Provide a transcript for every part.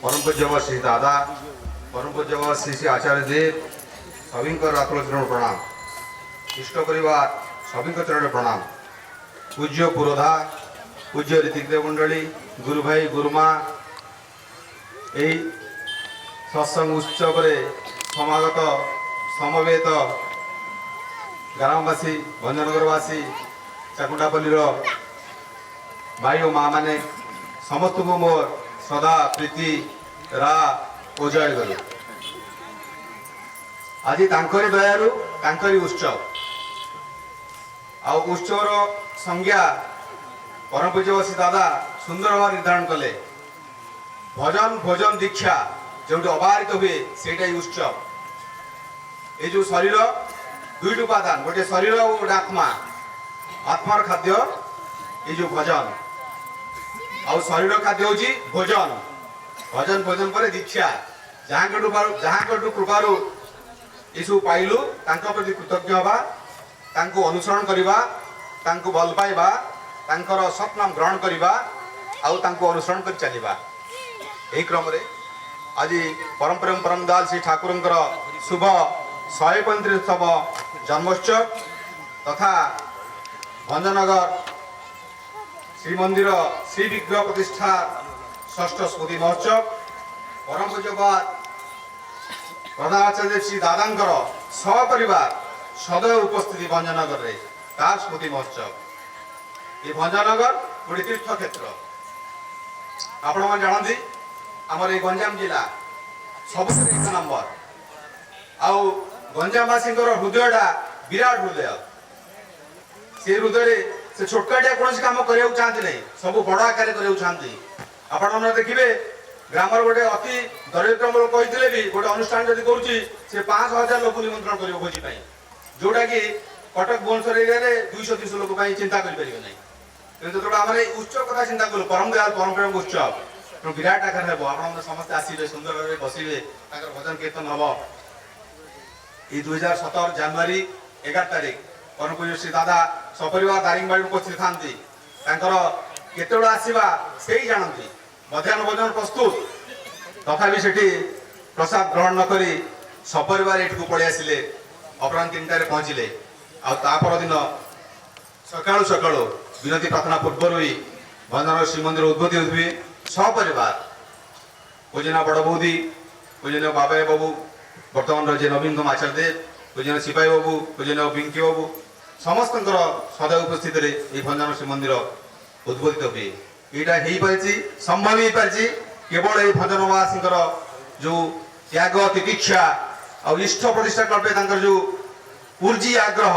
परम पूज्य श्री दादा परम पूज्य श्री श्री आचार्य देव सभी आकुल चरण प्रणाम। इष्ट परिवार सभी चरण प्रणाम। पूज्य पुरोधा पूज्य ऋतिक देव मंडली गुरु भाई गुरुमा यही सत्संग उत्सव समागत समवेत ग्रामवासी भंजनगरवासी चाकुंडापल्लीर भाई और माँ मैंने समस्त को मोर सदा प्रीति रा ओजय गलु। आज तांकरी दयारु तांकरी उत्सव आ उत्सवर संज्ञा परम पूज्य श्री दादा सुंदर भाव निर्धारण कले। भजन भोजन दीक्षा जो अबारित हुए से उत्सव। ये जो शरीर दुईट उपादान गोटे शरीर और आत्मा आत्मार खाद्य ये जो भजन आउ शरीर खाद्य हूँ भोजन भजन भोजन पर दीक्षा जहाँ कृपारू यू पाइलु प्रति कृतज्ञ हवा अनुसरण करवा भल पाइबा सत्नाम ग्रहण करवा अनुसरण कर चलवा। यही क्रम आज परम प्रेम परम दाल श्री ठाकुर शुभ 135तम जन्मोत्सव तथा भंजनगर श्रीमंदिर श्री विग्रह प्रतिष्ठा षष्ठ स्मृति महोत्सव परम पूज्यपाद प्रधानाचार्य श्री दादा सपरिवार सदैव उपस्थिति भंजनगर रे तार स्मृति महोत्सव। ये भंजनगर गोटे तीर्थ क्षेत्र आपण मैंने जानती आमर ये गंजाम जिला सब एक नंबर आउ गंजामवासी हृदयटा विराट हृदय से हृदय से छोटकाटिया कौन कम करने चाहती नहीं सब बड़ आकार चाहती। आपण देखिए ग्रामर गोटे अति दरिद्र लोक कहते भी गोटे अनुष्ठान जब कर 5,000 लोक निमंत्रण कर भोजी जोटा कि कटक भुवनेश्वर एरिया 200-300 लोक चिंता करें जो आम उत्सव कथा चिंता कलु परम दयाल परम प्रेम उत्सव विराट आकार हम समस्त आसवे सुंदर भाव बसवे भजन कीर्तन हम। ये 2017 जनवरी 11 तारिख परम पूज्य श्री दादा सपरिवार दारिंगबाड़ी उपस्थित था केतोड़ आसवा से ही जानती मध्याह्न भोजन प्रस्तुत तथापि सेठी प्रसाद ग्रहण नक सपरिवार ये पलि आसिले अपराह 3टार पहुँचले आपर दिन सका सका विनती प्रार्थना पूर्व ही भंजनगर श्रीमंदिर उद्बोधी हुए सपरिवार पूजना बड़ बौदी पूजन बाबा बाबू बर्तमान जे नवीनतम आचार्य देव पूजन सिपाही बाबू पूजन पिंकी बाबू समस्त सदैव उपस्थित ये भंजनगर श्रीमंदिर उद्बोधित हुए। यहाँ हो पारि संभव हो पारि केवल ये भजनवासी जो त्याग तितिक्षा और इष्ट प्रतिष्ठा कल्पे जो ऊर्जी आग्रह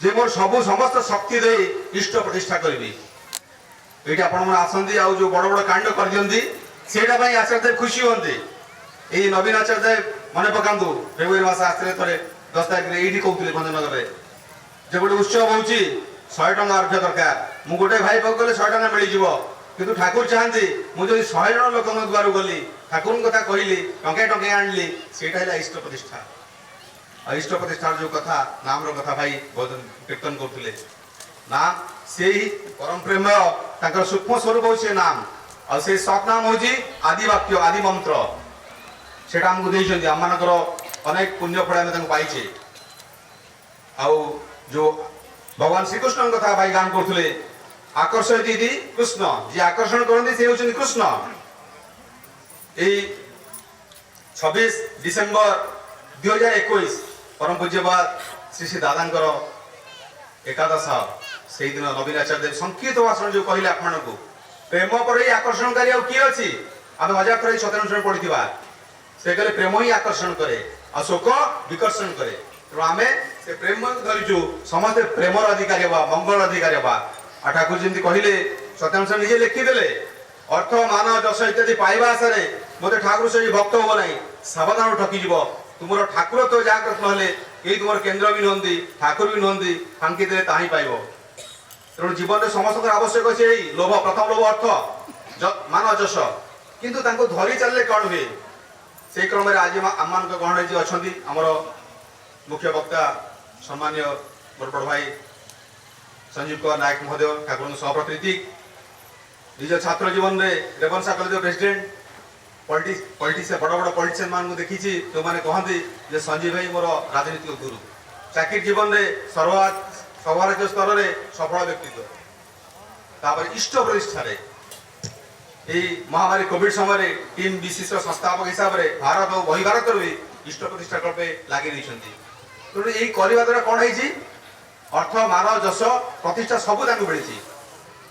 जे मोर सबू समस्त शक्ति दे इष्ट प्रतिष्ठा करी ये आपण आसती आ जो बड़ बड़ कांड कर दिखती से आचार्य देव खुशी हमें ये नवीन आचार्य देव मन पका फेब्रुआरी मस आसते थे 10 तारिख ये कहते भंजनगर में जो गोटे उत्सव हो 100 टଙ୍କା अर्घ्य दरकार मु गोटे भाई पाक गले 100 टଙ୍କା मिल किंतु ठाकुर चाहती मुझे 100 जन लोक द्वार गली ठाकुर कथा कहली टंके टंके आणली सेटा इष्ट प्रतिष्ठा। इष्ट प्रतिष्ठार जो कथा नाम कथा भाई भजन कीर्तन करते नाम से ही परम प्रेम सूक्ष्म स्वरूप हो से नाम और से सतनाम हूँ आदि वाक्य आदि मंत्र से आमको देखते आम मानकर अनेक पुण्य फल आम पाइचे। आउ जो भगवान श्रीकृष्ण कथा भाई गान करते आकर्षण दीदी कृष्ण जी आकर्षण करते से होती कृष्ण। यही 26 डिसेम्बर 2021 परम पूज्यपाद श्री श्री दादा एकादश से दिन नवीन आचार्य देव संक्षिप्त भाषण जो कहले आपको प्रेम पर ही आकर्षणकारी आ किए अच्छी आम हजार थर सत्यानुष्ठान पढ़ा से कहले प्रेम ही आकर्षण करे आ शोक विकर्षण करे तेणु आम से प्रेम धरीचु समस्ते प्रेमर अधिकारी हवा मंगल अधिकारी हवा। ठाकुर जमी कहले सत्यानुष्ठान निजे लिखिदे अर्थ मान जश इत्यादि पाइबा आशार मत ठाकुर से भक्त हम ना सावधान ठकीज तुम ठाकुर तो जागृत ना यही तुम केन्द्र भी नुहति ठाकुर भी नुहति फांकी दे ता ही पाइब। तेणु जीवन में समस्त आवश्यक अच्छे लोभ प्रथम लोभ अर्थ मान जश किंतु धरी चलने कौन हुए से क्रम में आज आम गहण जी अच्छा आमर मुख्य वक्ता सम्मान्य मोर बड़ भाई संजीव कुमार नायक महोदय ठाकुर सहप्रतिनिधि निज छात्र जीवन में रेवंशा कॉलेज प्रेसिडेंट पॉलिटिशियन बड़ बड़ पॉलिटिशियन मान देखी जो मैंने कहती जे संजीव भाई मोर राजनीतिक गुरु चाकरी जीवन में सर्वराज्य स्तर में सफल व्यक्तित्व तापर इष्ट प्रतिष्ठा यही महामारी कोविड समय टीम विशिष्ट संस्थापक हिसाब से भारत और बहि भारत भी इष्ट प्रतिष्ठा कल्पे लगे तेणु यही करने द्वारा कौन है अर्थ मान जश प्रतिष्ठा सबू मिली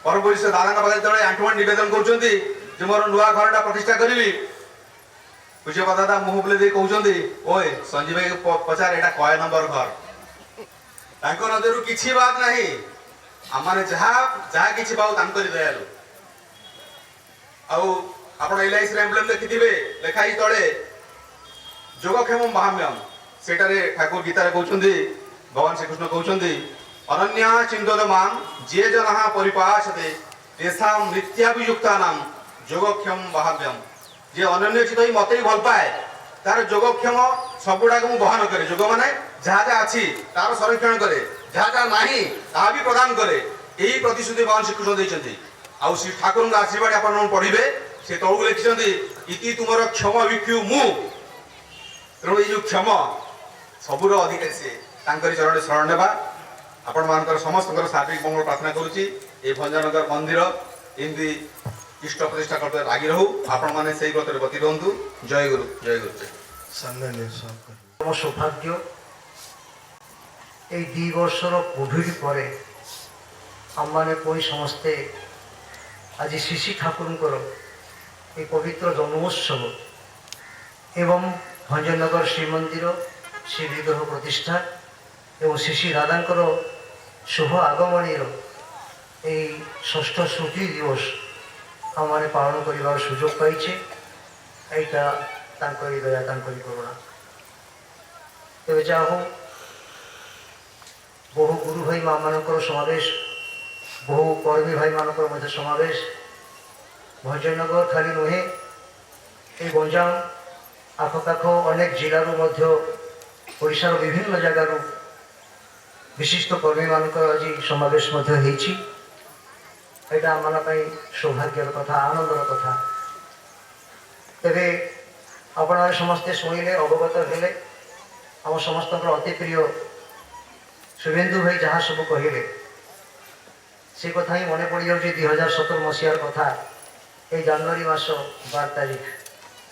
परम पुरुष दादा पाखे आंठुआं नवेदन कर मोर नुआ घर प्रतिष्ठा करी पूज्य दादा मुह बुले कहते ओए संजीव भाई पचार यहाँ कय नंबर घर नजर किसी बात नहीं आम मैंने जहाँ कि पाऊ दयालु आप एलआईसी एम्बलेम देखिथे लेखाई तले योगक्षेम महाम्यम सेटारे ठाकुर गीतार कहते भगवान श्रीकृष्ण कहते अनन्या चिंतमान जे जना परिपाशते तेषां नित्याभियुक्ता योगक्षेम महाम्यम जे अनन्य चित ही मत भल पाए तार योगक्षेम सबुड़ाक मुझे बहन करे जोग माने जहाँ जहाँ अच्छी तार संरक्षण करे जहाँ जहाँ नहीं ता भी प्रदान करे यही प्रतिश्रुति भगवान श्रीकृष्ण देते आउ श्री ठाकुर आशीर्वाद आप पढ़े से तौक लिखिं इति तुम क्षम भिक्षु मु तेणु ये क्षम सबूर अधिकारी से चरण शरण नेबा आपण मान समस्त सार्विक मंगल प्रार्थना करुच्ची ये भंजनगर मंदिर एमती इष्ट प्रतिष्ठा करते लगी रहू आपण मैंने से व्रत गति रुहतु जय गुरु जय गुरु सौभाग्य এই 2 বছর কোভিড পরে आमने पुणी समस्ते आज श्री ठाकुर ये पवित्र जन्मोत्सव एवं भंजनगर श्रीमंदिर श्री विग्रह प्रतिष्ठा एवं श्री श्री दादा शुभ आगमनी षष्ठ श्रुति दिवस आमने पालन कर सुजोग पाइछे यहाँ दया करुणा तेज जा हो बहु गुरु भाई माँ मान समावेश बहु कर्मी भाई मान समावेश भंजनगर खाली नुहे ये गंजाम आखपाख अनेक जिलूर ओडार विभिन्न जगार विशिष्ट कर्मी मान आज समावेश यहाँ आम सौभाग्यर कथा आनंदर कथा तेरे आपण समस्ते शुणिले अवगत हेले आम समस्त अति प्रिय शुभेन्दु भाई जहाँ सब कहले से कथा ही मन पड़ जाऊँगी 2017 मसीहार कथा ये जनवरी मास 12 तारीख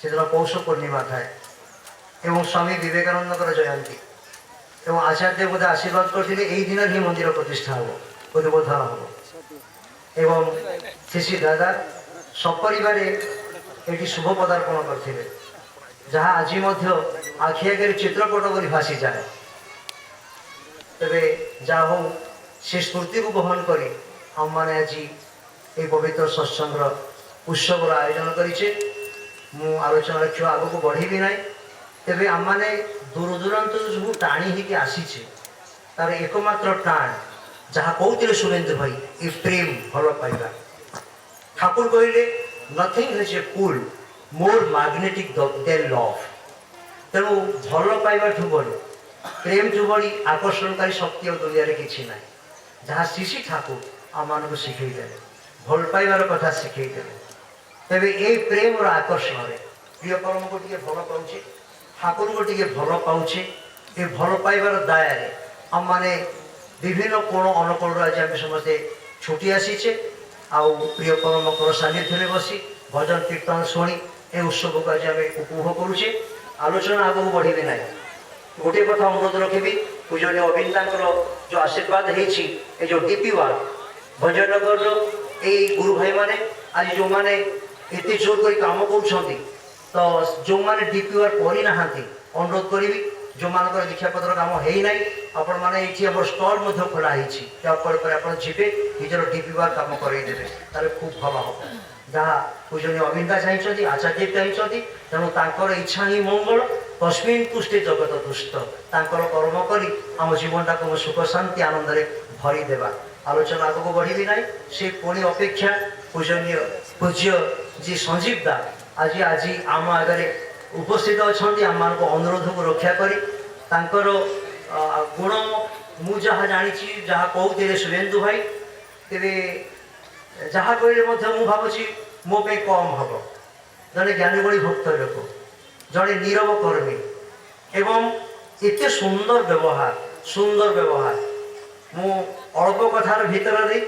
से दिन पौष पूर्णिमा थाए एवं स्वामी विवेकानंद जयंती एवं आचार्य बोधे आशीर्वाद करते यही दिन ही मंदिर प्रतिष्ठा हम उद्बोधन हम एवं श्री दादा सपरिवार ये शुभ पदार्पण करते जहाँ आज आखि आगे चित्रपट कर भासी जाए तेरे जा हो से स्मृति को बहन कर आम मैंने आज ये पवित्र सत्संग उत्सव आयोजन करें आलोचना क्यों आग को बढ़ी ना तेरे आम मैंने दूर दूरांत सब टाणी होगी आसीचे तार एकमात्र टाण जहाँ कहते शुभेन्दु भाई ये प्रेम भल पाइबा ठाकुर कहले nothing has a pull more magnetic than love तेणु भल पाइबा ठू बड़ी प्रेम ठू बड़ी आकर्षणकारी शक्ति और दुनिया किसी ना जहाँ श्री ठाकुर आम मान शिखेदे भल पाइबार कथा शिखेदे तेरे ये प्रेम और आकर्षण में प्रिय परम को टे भल पाचे ठाकुर को टे भल पाचे ये भल पाइबार दायारे आम मैंने विभिन्न कोण अनुकोण आज आम समस्ते छुटी आसीचे आउ प्रिय परम सानिध्य बसी भजन कीर्तन शुणी ए उत्सव को आज आम उपभोग करुचे आलोचना आग को बढ़ी ना गोटे कथा अनुरोध रखी पूजनीय अविंदा जो आशीर्वाद होती जो डीपी वार्ड भंजनगर यही गुरु भाई माने आज जो मैंने एत जोर कर कम कर तो जो मैंने डीपी वार्ड करना अनुरोध करी जो मान दीक्षा पत्र कम होना आपण मैंने ये स्टल खोलाई जी निजर डीपी वार्ड कम करदेवे तारे खूब भल हम जहाँ पूजनीय अविंदा चाहते आचार्य चाहते तेणु इच्छा ही मंगल तस्मिन् तुष्टे जगत तुष्ट कर्म करी आम जीवन टाक सुख शांति आनंद भरीदेवा आलोचना आग को बढ़ी ना से पुणी अपेक्षा पूजनीय पूज्य जी संजीव दा आज आज आम आगे उपस्थित अच्छा आम मान अनुरोध को रक्षा कर गुण मु जहाँ जानी जहाँ कहते शुभेन्दु भाई तेरे जहाँ कहले मु भावुँ मो पे कम हम ଜଣେ ଜ୍ଞାନୀଗୁଣୀ ଭକ୍ତ ଲୋକ, ଜଣେ ନୀରବ କର୍ମୀ ଏବଂ ଏତେ ସୁନ୍ଦର ବ୍ୟବହାର। ମୁଁ ଅଳ୍ପ କଥାର ଭିତରେ ଦେଇ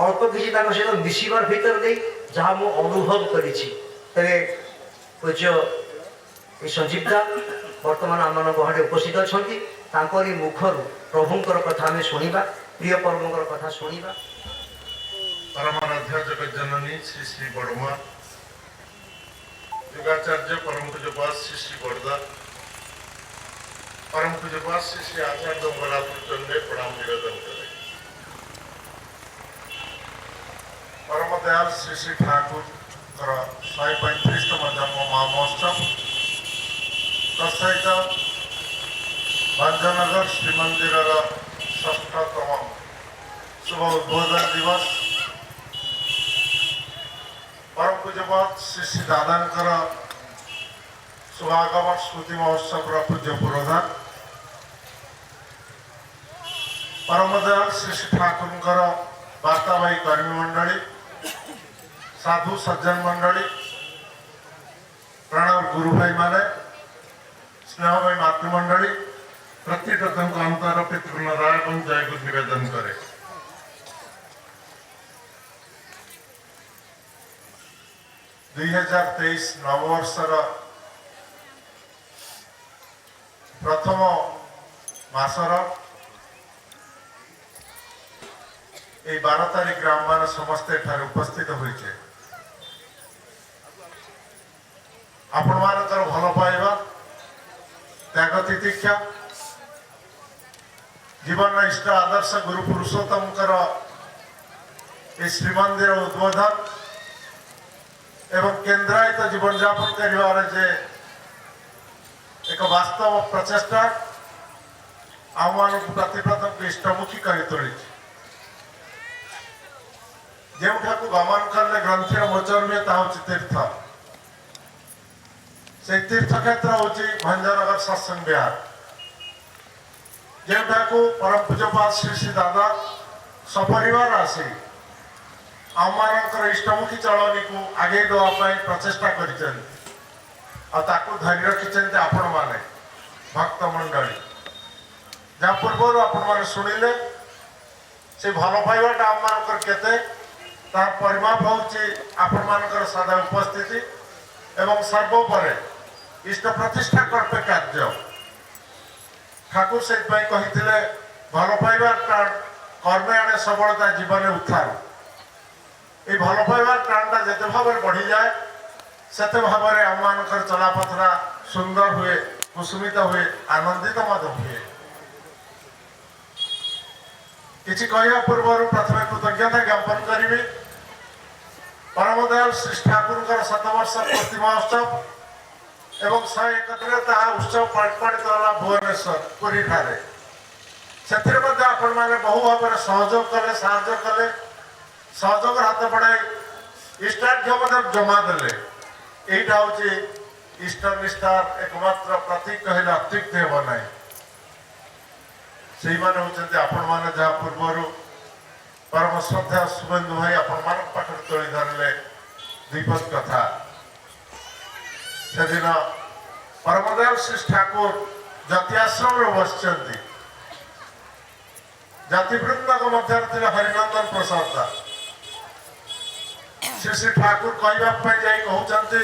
ଅଳ୍ପ କିଛି ତାଙ୍କ ସହିତ ମିଶିବାର ଭିତରେ ଦେଇ ଯାହା ମୁଁ ଅନୁଭବ କରିଛି। ତେବେ ପୂଜ୍ୟ ଏ ସଞ୍ଜୀବଦା ବର୍ତ୍ତମାନ ଆମମାନଙ୍କ ଗହଣରେ ଉପସ୍ଥିତ ଅଛନ୍ତି। ତାଙ୍କରି ମୁଖରୁ ପ୍ରଭୁଙ୍କର କଥା ଆମେ ଶୁଣିବା, ପ୍ରିୟ ପ୍ରଭୁଙ୍କର କଥା ଶୁଣିବା। परमाराध्य जगत जननी श्री श्री बड़मा युगाचार्य परम पूज्यपाद श्री श्री बड़दा परम पूज्यपाद श्री श्री आचार्य दोंगलापुर चंडे प्रणाम निवेदन करे। परम दयाल श्री श्री ठाकुर 135तम जन्म महोत्सव तत्सहित भंजनगर श्रीमंदिर 6ଠତम शुभ उद्बोधन दिवस परम पूज्यपाद श्री श्री दादांकर शुभागमन स्मृति महोत्सव पूज्य पुरोधान परम दयाल श्री श्री ठाकुर वार्तावाही कर्मी मंडली साधु सज्जन मंडली प्रणव गुरु भाई माने स्नेह भाई मातृमंडली प्रत्येक अंतर पितृनारायण और जय गुरु निवेदन करे। 2023 नववर्षर प्रथम मासर ये 12 तारीख ग्राम मान समस्ते उपस्थित होइछे। आपण मानकर भल पाइबा त्याग तितिक्षा जीवन इष्ट आदर्श गुरु पुरुषोत्तम श्रीमंदिर उद्बोधन एवं केन्द्रायित जीवन यापन कर एक वास्तव प्रचेषा आम प्रतिप्रथम इष्टमुखी कर तोली जो गमन कले ग्रंथि मोचन हुए ता तीर्थ से तीर्थ क्षेत्र हूँ भंजनगर सत्संग विहार जो परम पूज्यपाद श्री श्री दादा सपरिवार आसी आम इष्टमुखी चलनी को आगे देवाई प्रचेषा कर धरी रखिंट आपण मैंने भक्त मंडली जहाँ पूर्व आपण मैंने शुणिले से भल पाइबाटा आम मानकर केते तार परिमाप हूँ आपण मानकर सादा उपस्थिति एवं सर्वोपरि इष्ट प्रतिष्ठा कर्ते कार्य ठाकुर से कही भल पाइबार कर्मे आने सबलता जीवन उत्थान ये भल पाइबार टाणटा जिते भाव बढ़ी जाए से भाव में आम मान चलापथरा सुंदर हुए कुसुमित हुए आनंदित हुए। किसी कहवा पूर्व प्रथम कृतज्ञता ज्ञापन करी परम दयाल श्री ठाकुर शतवर्ष पूर्ति महोत्सव एवं 131 उत्सव पालित होगा भुवनेश्वर पुरी ठारे से आपण मैंने बहु भाव में सहयोग कले साहाय्य कले सहयोग हाथ बढ़ाई इष्टाढ़ जमा देले यहीटा हूँ इष्ट निष्ठार एकमात्र प्रतीक कहले अत्युक्ति हे ना से मैंने होती आपण मैंने जहाँ पूर्व परम श्रद्धा शुभेन्दु भाई आपण पाखे तोली धरले द्विपद कथा से दिन परम दयाल श्री ठाकुर जाति आश्रम बस जातिवृंद मध्य हरिनंदन प्रसाद श्री श्री ठाकुर कहवाई कहते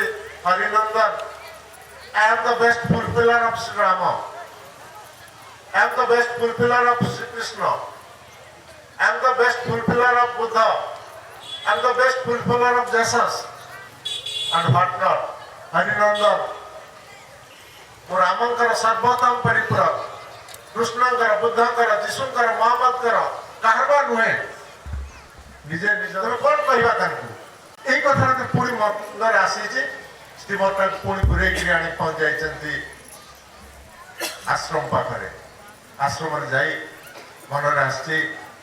Harinandan I am the best fulfiller of Shri Ram I am the best fulfiller of Shri Krishna I am the best fulfiller of Buddha I am the best fulfiller of Jesus and what not Harinandan मो रामंकर सर्वोत्तम परिपूरक कृष्णंकर बुद्धंकर जीशुंकर मोहम्मदकर कहवा नुहे निजे निजे कौन कहवा यही कथा पुणी मन आसी श्रीमत पुणी घूरे आनी पहुंच जाती आश्रम पाखे आश्रम जाई मन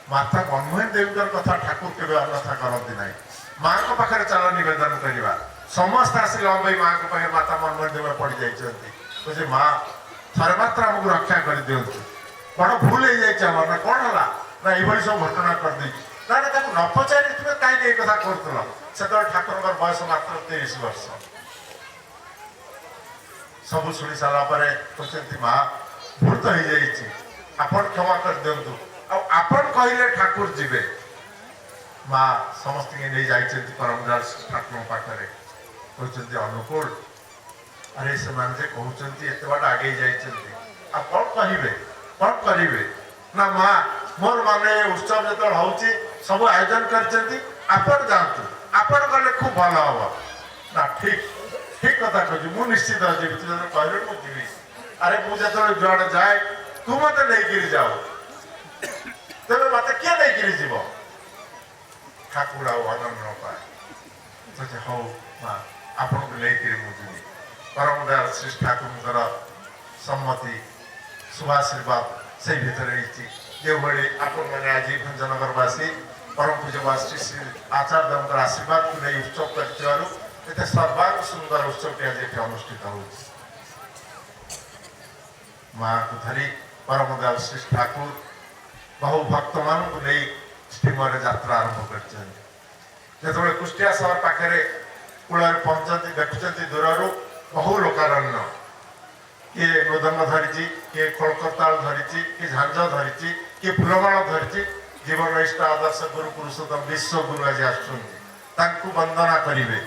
माता मनमोहन देवी कथा ठाकुर के अन्यथा करती ना माँ को पाखे चल नवेदन करवा समस्त आसिक भाई माँ को पाखे माता मनमोहन देवी पड़ जाती माँ थरे मात्र आमको रक्षा कर दिंतु बड़ भूल हो जाए ना कौन है ना ये सब घटना कर दी ना न पचारि कहीं कथा कर से ठाकुर बयस मात्र 30 वर्ष ସବୁ ଶୁଣି ସାରିଲା ପରେ କହୁଛନ୍ତି ମା ଭୁଲ ତ ହେଇଯାଇଛି, ଆପଣ କ୍ଷମା କରିଦିଅନ୍ତୁ। ଆଉ ଆପଣ କହିଲେ ଠାକୁର ଯିବେ। ମା ସମସ୍ତଙ୍କୁ ନେଇ ଯାଇଛନ୍ତି ପରମଦାସ ଠାକୁରଙ୍କ ପାଖରେ। କହୁଛନ୍ତି ଅନୁକୂଳ, ଆରେ ସେମାନେ ଯେ କହୁଛନ୍ତି ଏତେ ବାଟ ଆଗେଇ ଯାଇଛନ୍ତି, ଆଉ କଣ କହିବେ, କଣ କରିବେ? ନା ମା ମୋର ମାନେ ଉତ୍ସବ ଯେତେବେଳେ ହଉଛି ସବୁ ଆୟୋଜନ କରିଛନ୍ତି, ଆପଣ ଯାଆନ୍ତୁ, ଆପଣ ଗଲେ ଖୁବ ଭଲ ହବ। ନା ଠିକ ଠିକ କଥା କହୁଛି, ମୁଁ ନିଶ୍ଚିତ ଯିବି, ତୁ ଯେତେବେଳେ କହିଲୁ ମୁଁ ଯିବି। ଆରେ ମୁଁ ଯେତେବେଳେ ଯୁଆଡେ ଯାଏ ତୁ ମତେ ନେଇକିରି ଯାଉ, ତେବେ ମତେ କିଏ ନେଇକିରି ଯିବ? ଠାକୁର ଆଉ ଅନନ୍ୟ ପାଏ। ହଉ ମା ଆପଣଙ୍କୁ ନେଇକିରି ମୁଁ ଯିବି। ପରମଦୟାଳ ଶ୍ରୀ ଠାକୁରଙ୍କର ସମ୍ମତି ଶୁଭାଶୀର୍ବାଦ ସେଇ ଭିତରେ ହେଇଛି। ଯେଉଁଭଳି ଆପଣମାନେ ଆଜି ଭଞ୍ଜନଗରବାସୀ ପରମ ପୂଜ୍ୟବାସୀ ଶ୍ରୀ ଆଚାର୍ଯ୍ୟଙ୍କର ଆଶୀର୍ବାଦକୁ ନେଇ ଉତ୍ସବ କରିଥିବାରୁ ଏତେ ସର୍ବାଙ୍ଗ ସୁନ୍ଦର ଉତ୍ସବଟି ଆଜି ଏଠି ଅନୁଷ୍ଠିତ ହେଉଛି। ମାଆଙ୍କୁ ଧରି ପରମଦୟାଳ ଶ୍ରୀ ଠାକୁର ବହୁ ଭକ୍ତମାନଙ୍କୁ ନେଇ ଷ୍ଟିମରରେ ଯାତ୍ରା ଆରମ୍ଭ କରିଛନ୍ତି। ଯେତେବେଳେ କୁଷ୍ଟିଆ ସହର ପାଖରେ କୂଳରେ ପହଞ୍ଚନ୍ତି, ଦେଖୁଛନ୍ତି ଦୂରରୁ ବହୁ ଲୋକାରଣ୍ୟ, କିଏ ମୃଦଙ୍ଗ ଧରିଛି, କିଏ ଖୋଳକର୍ତ୍ତାଳ ଧରିଛି, କିଏ ଝାଞ୍ଜ ଧରିଛି, କିଏ ଫୁଲମାଳ ଧରିଛି। ଜୀବନ ଇଷ୍ଟ ଆଦର୍ଶ ଗୁରୁ ପୁରୁଷୋତ୍ତମ ବିଶ୍ୱଗୁରୁ ଆଜି ଆସୁଛନ୍ତି, ତାଙ୍କୁ ବନ୍ଦନା କରିବେ।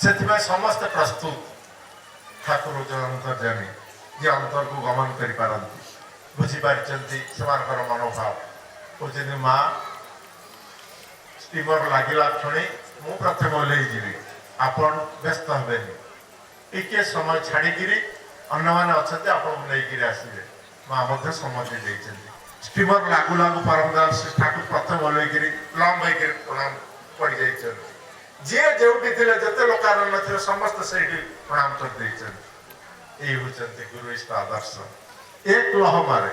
ସେଥିପାଇଁ ସମସ୍ତେ ପ୍ରସ୍ତୁତ। ଠାକୁର ଅନ୍ତର୍ଯାମୀ, ଯିଏ ଅନ୍ତରକୁ ଗମନ କରିପାରନ୍ତି, ବୁଝିପାରିଛନ୍ତି ସେମାନଙ୍କର ମନୋଭାବ। କହୁଛନ୍ତି ମା ଷ୍ଟିମର ଲାଗିଲା କ୍ଷଣି ମୁଁ ପ୍ରଥମେ ଓହ୍ଲେଇ ଯିବି, ଆପଣ ବ୍ୟସ୍ତ ହେବେନି, ଟିକେ ସମୟ ଛାଡ଼ିକିରି ଅନ୍ୟମାନେ ଅଛନ୍ତି ଆପଣଙ୍କୁ ନେଇକିରି ଆସିବେ। ମା ମଧ୍ୟ ସମ୍ମତି ଦେଇଛନ୍ତି। ଷ୍ଟିମର ଲାଗୁ ଲାଗୁ ପରମଦାସ ଶ୍ରୀ ଠାକୁର ପ୍ରଥମେ ଓହ୍ଲେଇକିରି ଲମ୍ବ ହେଇକିରି ପ୍ରଣାମ ପଡ଼ିଯାଇଛନ୍ତି। ଯିଏ ଯେଉଁଠି ଥିଲେ, ଯେତେ ଲୋକାରଣ୍ୟ ଥିଲେ, ସମସ୍ତେ ସେଇଠି ପ୍ରଣାମ କରିଦେଇଛନ୍ତି। এই হচ্ছেন গুরু ইষ্ট আদর্শ। এক লহমারে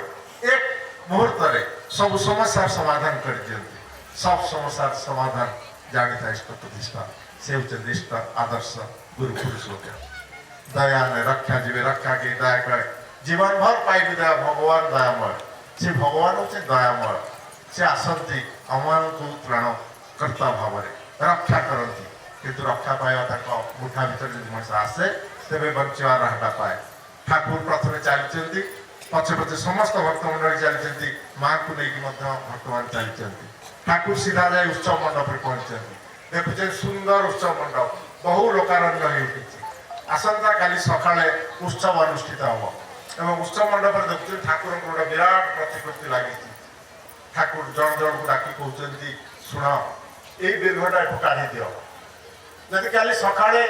এক মুহূর্তে সব সমস্যার সমাধান করে দিয়েছে। সব সমস্যার সমাধান জানিতা ইষ্ট প্রতিষ্ঠা, সে হচ্ছেন ইষ্ট আদর্শ গুরু পুরুষ লোকে। দয়া নে রক্ষা জীবে রক্ষাকে দয়া করে জীবন ভর পাইবে দয়া, ভগবান দয়াময়। সে ভগবান হচ্ছে দয়াময়। সে আসନ୍ତି ଆମମାନଙ୍କୁ ତ୍ରାଣ କର୍ତ୍ତା ଭାବରେ ରକ୍ଷା କରନ୍ତି। କିନ୍ତୁ ରକ୍ଷା ପାଇବା ତାଙ୍କ ମୁଠା ଭିତରେ ଯଦି ମଣିଷ ଆସେ ତେବେ ବଞ୍ଚିବାର ରାହାଟା ପାଏ। ଠାକୁର ପ୍ରଥମେ ଚାଲିଛନ୍ତି, ପଛେ ପଛେ ସମସ୍ତ ଭକ୍ତମଣ୍ଡଳୀ ଚାଲିଛନ୍ତି, ମାଆଙ୍କୁ ନେଇକି ମଧ୍ୟ ଭକ୍ତମାନେ ଚାଲିଛନ୍ତି। ଠାକୁର ସିଧା ଯାଇ ଉତ୍ସବ ମଣ୍ଡପରେ ପହଞ୍ଚିଛନ୍ତି। ଦେଖୁଛନ୍ତି ସୁନ୍ଦର ଉତ୍ସବ ମଣ୍ଡପ, ବହୁ ଲୋକାରଣ୍ୟ ହେଇ ଉଠିଛି। ଆସନ୍ତାକାଲି ସକାଳେ ଉତ୍ସବ ଅନୁଷ୍ଠିତ ହବ ଏବଂ ଉତ୍ସବ ମଣ୍ଡପରେ ଦେଖୁଛନ୍ତି ଠାକୁରଙ୍କ ଗୋଟେ ବିରାଟ ପ୍ରତିକୃତି ଲାଗିଛି। ଠାକୁର ଜଣ ଜଣକୁ ଡାକି କହୁଛନ୍ତି ଶୁଣ, ଏଇ ବିଗ୍ରହଟା ଏଠୁ କାଢି ଦିଅ। ଯଦି କାଲି ସକାଳେ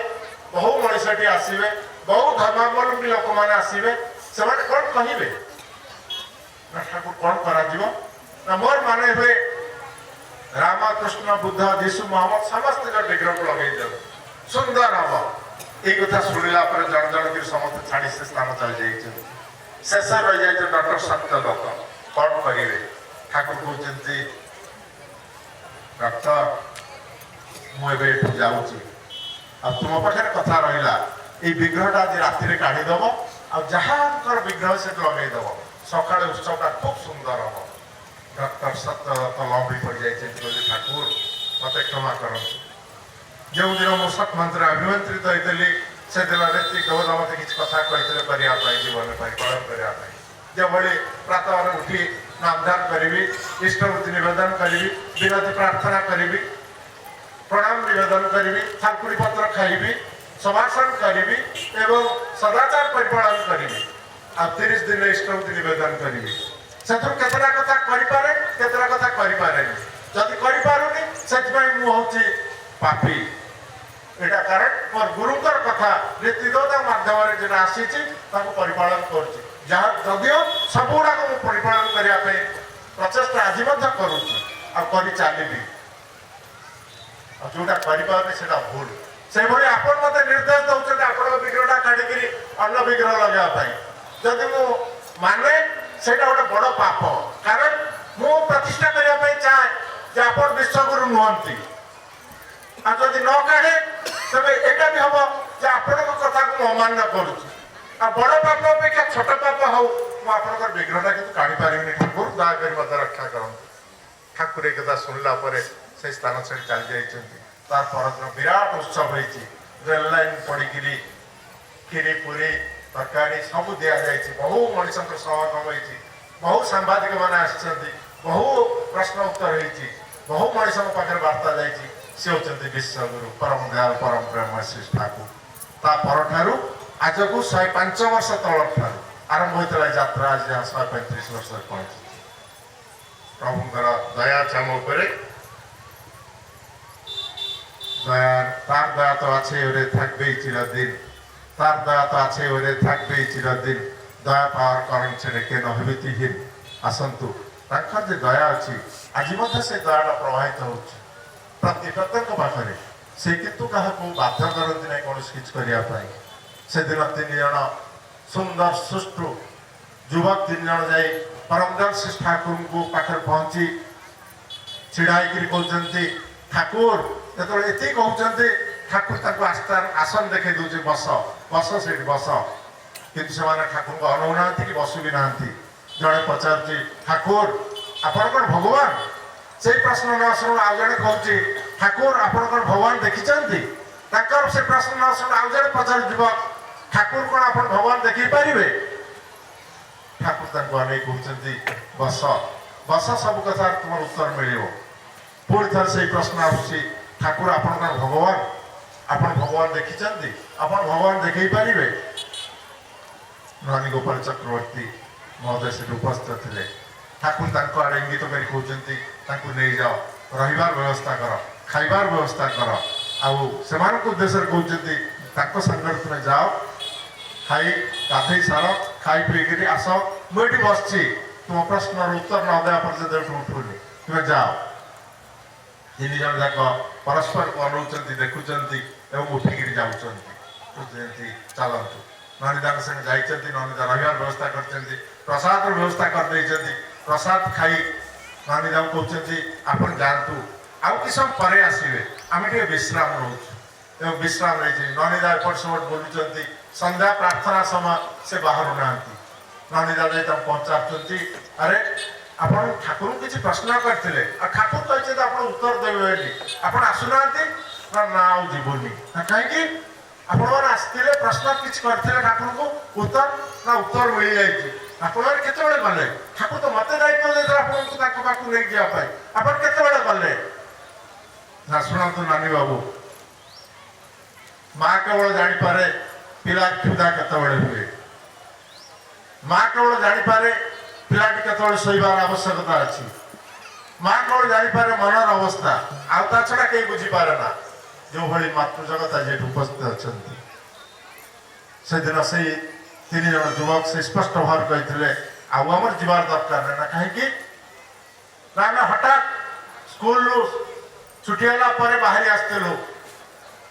ବହୁ ମଣିଷଟି ଆସିବେ, ବହୁ ଧର୍ମାବଲମ୍ବୀ ଲୋକମାନେ ଆସିବେ, ସେମାନେ କଣ କହିବେ? ନା ଠାକୁର କଣ କରାଯିବ? ନା ମୋର ମାନେ ହୁଏ ରାମକୃଷ୍ଣ ବୁଦ୍ଧ ଯୀଶୁ ମହମ୍ମଦ ସମସ୍ତଙ୍କ ବିଗ୍ରହକୁ ଲଗେଇ ଦେବ, ସୁନ୍ଦର ହବ। এই কথা শুনিলা পরে জন জন করে সমস্ত ছাড়ি সে স্থান চলে যাইছেন। শেষে রয়ে যাইছে ডক্টর সত্যদত্ত। কଣ କରିବେ? ଠାକୁର କହୁଛନ୍ତି ଡକ୍ଟର ମୁଁ ଏବେ ଏଠୁ ଯାଉଛି, ଆଉ ତୁମ ପାଖରେ କଥା ରହିଲା, ଏଇ ବିଗ୍ରହଟା ଆଜି ରାତିରେ କାଢିଦବ, ଆଉ ଯାହାଙ୍କର ବିଗ୍ରହ ସେଠି ଲଗେଇଦବ, ସକାଳେ ଉତ୍ସବଟା ଖୁବ ସୁନ୍ଦର ହବ। ଡକ୍ଟର ସତ୍ୟଦତ୍ତ ଲମ୍ବି ପଡ଼ିଯାଇଛନ୍ତି, କହିଲେ ଠାକୁର ମତେ କ୍ଷମା କରନ୍ତୁ। ଯେଉଁଦିନ ମୁଁ ସତ୍ମନ୍ତ୍ର ଅଭିମନ୍ତ୍ରିତ ହେଇଥିଲି ସେଦିନ ଋତିକ ଗୌର ମତେ କିଛି କଥା କହିଥିଲେ କରିବା ପାଇଁ, ଜୀବନ ପାଇଁ ପାଳନ କରିବା ପାଇଁ। ଯେଭଳି ପ୍ରାତଃରେ ଉଠି ନାମଧାନ କରିବି, ଇଷ୍ଟବୃତ୍ତି ନିବେଦନ କରିବି, ବିନତି ପ୍ରାର୍ଥନା କରିବି, ପ୍ରଣାମ ନିବେଦନ କରିବି, ଥାଙ୍କୁଡ଼ି ପତ୍ର ଖାଇବି, ସଭାସନ କରିବି ଏବଂ ସଦାଚାର ପରିପାଳନ କରିବି, ଆଉ 30 ଦିନ ଇଷ୍ଟବୃତ୍ତି ନିବେଦନ କରିବି। ସେଥିରୁ କେତେଟା କଥା କରିପାରେ, କେତେଟା କଥା କରିପାରେନି। ଯଦି କରିପାରୁନି ସେଥିପାଇଁ ମୁଁ ହଉଛି ପାପୀ। এটা কারণ মোর গুরুঙ্কর কথা নীতিদোষ মাধ্যমে যেটা আসিছি তাকে পরিপালন করছি। যা যদিও সবুগুড়াক মু পরিপালন করা প্রচেষ্টা আজ করুছি, আর চালিবি। যেটা করিপারে সেটা ভুল। সেইভাবে আপন মতো নির্দেশ দৌঁছেন আপনার বিগ্রহটা কাড়িকি অন্য বিগ্রহ লগাইবা। যদি মু মানে সেটা গোটে বড় পাপ, কারণ মু প্রতিষ্ঠা করা চাহে যে আপনার বিশ্বগুরু নুহতি। আর যদি ন কাঢ়ে তবে এটা বি হব যে আপনার কথা অমান্য করছি। আর বড় পাপ অপেক্ষা ছোট পাপ হও মু আপনার বিগ্রহটা কিন্তু কাঢ়ি পারিনি। ঠাকুর দয়াকরি মতো রক্ষা করুন। ঠাকুর এই কথা শুনলা পরে সেই স্থান ছেড়ে চালি যাই। তার পরদিন বিরাট উৎসব হয়েছি। রেল লাইন পড়িকি খিরি পুরি तरकारी सब दि जाइए बहु मनीष समागम होती बहु सांबादिक मैंने आसछन्ति बहु प्रश्न उत्तर होती बहु मनीष पाखे वार्ता जाइए सी होती विश्वगुरु परम दयाल परम प्रेम श्री ठाकुर ता पर आज को 105 वर्ष तल आरंभ होता यात्रा आज 135 वर्ष पहुंची प्रभुंर दया आम उपरे दया तार दया तो आछे ओरे थाकबे चिरदिन तार दया तो आछे ओरे थाकबे चिरदिन दया पावर करें छेड़े के नहबितिहीन आसतु तांकर जे दया अच्छी आज मध्य से दयाटा प्रवाहित हो प्रत्येक पाखे से किंतु क्या बाध्य करती ना कौन किसी करने से दिन 3 जन सुंदर सुष्ठु युवक 3 जन जा परमदयाल श्री ठाकुर को पाखे पहुंची छिड़ाई कहते ठाकुर जो ये कहते ठाकुर आसन देखे दूसरे बस बस से बस किंतु से ठाकुर को अनौना कि बसु भी ना जड़े पचार ठाकुर आपण कौन भगवान से प्रश्न न शुणु आउ जड़े कहूँ ठाकुर आपण कौन भगवान देखी से प्रश्न न शुणु आउ जड़े पचार युवक ठाकुर कौन आप भगवान देखी पारे ठाकुर अनेक कहते बस बस सब कथा तुम उत्तर मिल पुणी थर से प्रश्न आसूसी ठाकुर आपण कौन भगवान आपण भगवान देखी आप भगवान देखी पारे रानी गोपाल चक्रवर्ती महोदय से उपस्थित थे ठाकुर आड़े इंगित कर कहते नहीं जाओ रहीबार व्यवस्था कर खाइबार व्यवस्था कर आउ से उद्देश्य कहते संगे तुम जाओ खाई गाधे सार खाई पीकर आस मुझे बस तुम प्रश्न उत्तर न देवा पर्यटन उठुनी तुम जाओ 3 जन जाक परस्पर को अनौंट देखुंट उठिक जाऊँ चलतु ननिदा संगे जाइए ननिदा रहीबार व्यवस्था कर प्रसाद व्यवस्था कर प्रसाद खाई ननिदा कहते आप जातु आउ कि समय पर आसवे आम टे विश्राम रोचु विश्राम नहीं ननिदा एपट सेपट बोलुं संध्या प्रार्थना समय से बाहर ना ननिदा जा पचार अरे आप ठाकुर किसी प्रश्न करते ठाकुर कहते आप उत्तर देवे आप आसुना ना जीवनी कहीं आपण आसते प्रश्न किसी करते ठाकुर को उत्तर ना उत्तर मिल जाए आपण केतबेले गले ठाकुर तो मत दायित्व देते आपको नहीं जावाई आप केतबेले गले ना शुणु नानी बाबू माँ केवल जापे पिला क्षुधा केतबेले हुए माँ केवल जापे पिलाटी केतबेले शोबार आवश्यकता अच्छी माँ केवल जापे मनर अवस्था आउ छड़ा कहीं बुझीपारे ना जो भाई मातृजगत आज उपस्थित अच्छा से दिन से 3 जन युवक से स्पष्ट भाव कहते आमर जीवार दरकार ना कहीं हठात स्कूल छुट्टी है बाहरी आसलु